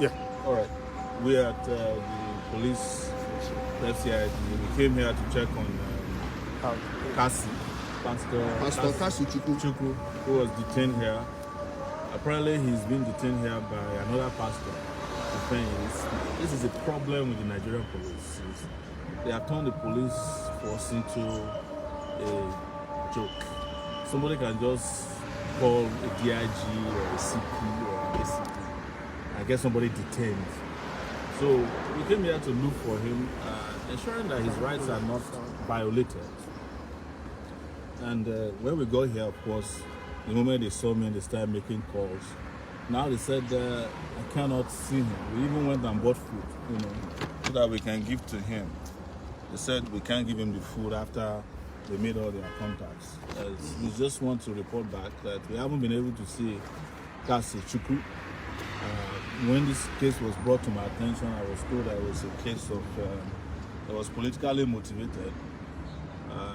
Yeah. All right. We're at the police FCID. We came here to check on Kassy, Pastor Kassy Chukwu, who was detained here. Apparently, he's been detained here by another pastor. This is a problem with the Nigerian police. They have turned the police force into a joke. Somebody can just call a DIG or a CP or an ACP and get somebody detained. So we came here to look for him, ensuring that his rights are not violated. And when we got here, of course, the moment they saw me, they started making calls. Now they said I cannot see him. We even went and bought food, so that we can give to him. They said we can't give him the food after they made all their contacts. We just want to report back that we haven't been able to see Kassy Chukwu. When this case was brought to my attention, I was told that it was a case of that was politically motivated,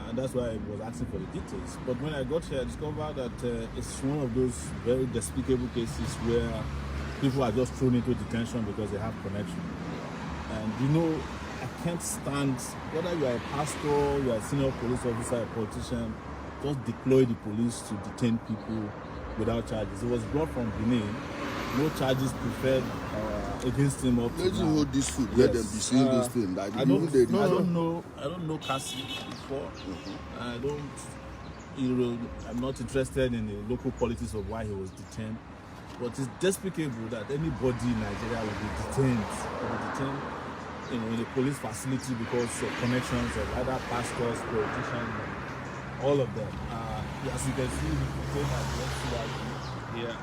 and that's why I was asking for the details. But when I got here, I discovered that it's one of those very despicable cases where people are just thrown into detention because they have connection. And I can't stand, whether you are a pastor, you are a senior police officer, a politician, just deploy the police to detain people without charges. It was brought from Benin. No charges preferred against him up to now. Hold this food. Let them be seeing this thing. Like I don't know Kassy before. I'm not interested in the local politics of why he was detained. But it's despicable that anybody in Nigeria will be detained, in a police facility because of connections of other pastors, politicians, all of them. As you can see, we detained at the FCID here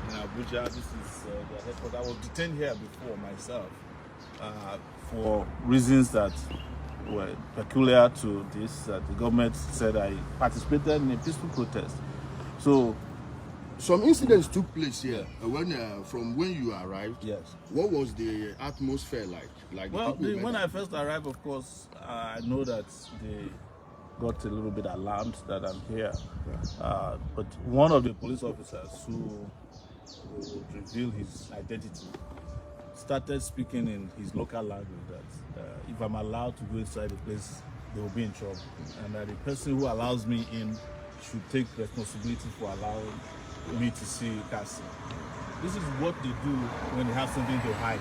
in Abuja. This is the headquarters. I was detained here before myself for reasons that were peculiar to this. The government said I participated in a peaceful protest. So some incidents took place here from when you arrived. Yes. What was the atmosphere like? Well, when I first arrived, of course, I know that they got a little bit alarmed that I'm here. But one of the police officers who would reveal his identity started speaking in his local language that if I'm allowed to go inside the place, they will be in trouble, and that the person who allows me in should take responsibility for allowing me to see Kassy. This is what they do when they have something to hide.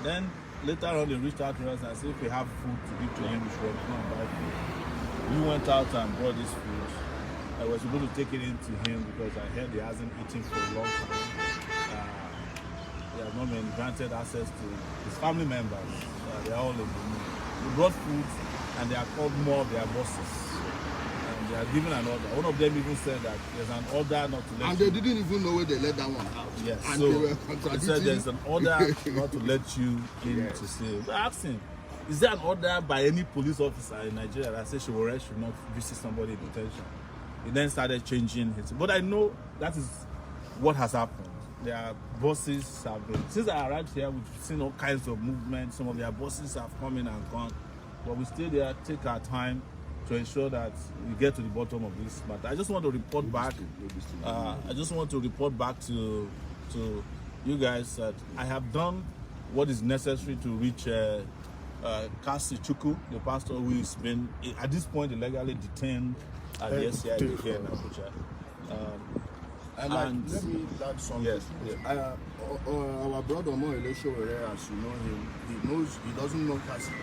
Then later on, they reached out to us and said, if we have food to give to him, we should come and buy food. We went out and brought this food. I was able to take it in to him because I heard he hasn't eaten for a long time. He has not been granted access to his family members. They're all in the mood. We brought food and they are called more of their bosses. And they are given an order. One of them even said that there's an order not to let and they didn't even know where they let that one out. Yes. And so they were they said there's an order not to let you in to see. We asked him, is there an order by any police officer in Nigeria that says Sowore should not visit somebody in detention? He then started changing his. But I know that is what has happened. Their bosses have been, since I arrived here, we've seen all kinds of movements. Some of their bosses have come in and gone. But we stay there, take our time to ensure that we get to the bottom of this. But I just want to report back. I just want to report back to you guys that I have done what is necessary to reach Kassy Chukwu, the pastor who has been at this point illegally detained at the SCID here in Abuja. And let me add something. Yes. Our brother Omoyele Sowore, as you know him, he doesn't know Kassy.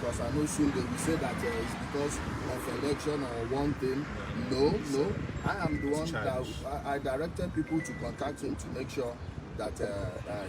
Because I know soon they will say that it's because of election or one thing. No. I am the one that I directed people to contact him to make sure that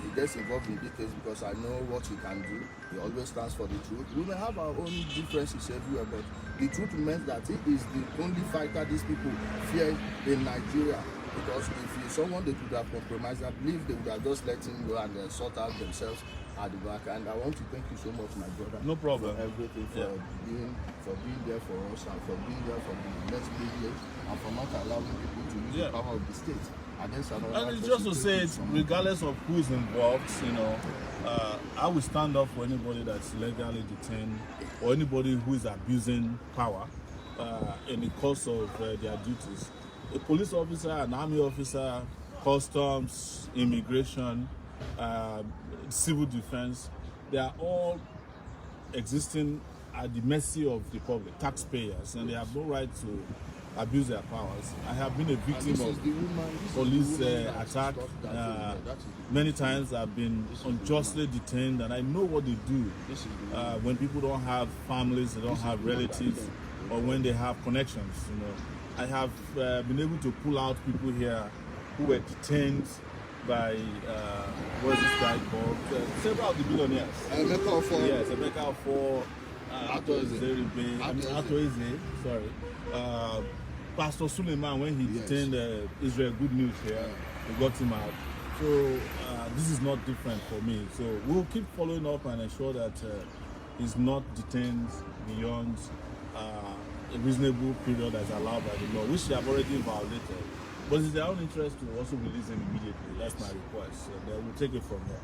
he gets involved in details because I know what he can do. He always stands for the truth. We may have our own differences everywhere, but the truth means that he is the only fighter these people fear in Nigeria. Because if he's someone they could have compromised, I believe they would have just let him go and sort out themselves at the back. And I want to thank you so much, my brother. No problem. For everything, for being there for us and for being there for the next period and for not allowing people to use the power of the state. And it's just to say it, regardless of who is involved, I will stand up for anybody that's legally detained or anybody who is abusing power in the course of their duties. A police officer, an army officer, customs, immigration, civil defense, they are all existing at the mercy of the public, taxpayers, and they have no right to abuse their powers. I have been a victim of police attack. Many times I've been unjustly detained, and I know what they do when people don't have families, they don't have relatives, or when they have connections. You know, I have been able to pull out people here who were detained by what's this guy called? Several of the billionaires. Yes, Emeka for sorry. Pastor Suleiman, when he detained Israel Good News here, we got him out. So this is not different for me. So we'll keep following up and ensure that he's not detained beyond a reasonable period as allowed by the law, which they have already violated. But it's their own interest to also release him immediately. That's my request. So then we'll take it from there.